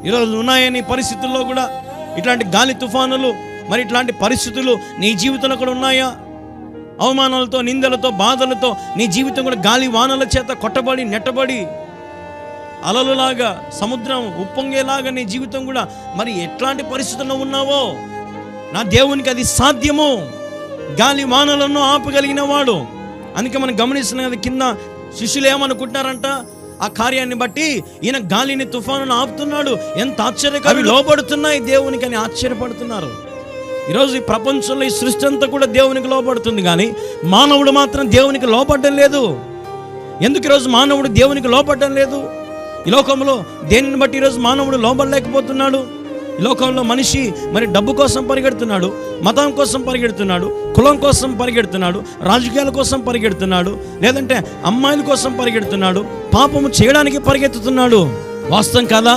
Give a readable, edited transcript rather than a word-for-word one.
ఈరోజు ఉన్నాయని పరిస్థితుల్లో కూడా ఇట్లాంటి గాలి తుఫానులు, మరి ఇట్లాంటి పరిస్థితులు నీ జీవితంలో కూడా ఉన్నాయా? అవమానాలతో, నిందలతో, బాధలతో నీ జీవితం కూడా గాలి వానల చేత కొట్టబడి, నెట్టబడి, అలలులాగా సముద్రం ఉప్పొంగేలాగా నీ జీవితం కూడా మరి ఎట్లాంటి పరిస్థితుల్లో ఉన్నావో, నా దేవునికి అది సాధ్యము. గాలి వానలను ఆపగలిగిన వాడు. అందుకే మనం గమనిస్తున్నాం కదా, కింద శిష్యులు ఏమనుకుంటున్నారంట, ఆ కార్యాన్ని బట్టి ఈయన గాలిని తుఫానును ఆపుతున్నాడు, ఎంత ఆశ్చర్యకరం, లోబడుతున్నాయి దేవునికి అని ఆశ్చర్యపడుతున్నారు. ఈరోజు ఈ ప్రపంచంలో ఈ సృష్టి అంతా కూడా దేవునికి లోబడుతుంది, కానీ మానవుడు మాత్రం దేవునికి లోబడడం లేదు. ఎందుకు ఈరోజు మానవుడు దేవునికి లోబడడం లేదు? ఈ లోకంలో దేనిని బట్టి ఈరోజు మానవుడు లోబడలేకపోతున్నాడు? ఈ లోకంలో మనిషి మరి డబ్బు కోసం పరిగెడుతున్నాడు, మతం కోసం పరిగెడుతున్నాడు, కులం కోసం పరిగెడుతున్నాడు, రాజకీయాల కోసం పరిగెడుతున్నాడు, లేదంటే అమ్మాయిల కోసం పరిగెడుతున్నాడు, పాపము చేయడానికి పరిగెత్తుతున్నాడు. వాస్తవం కాదా?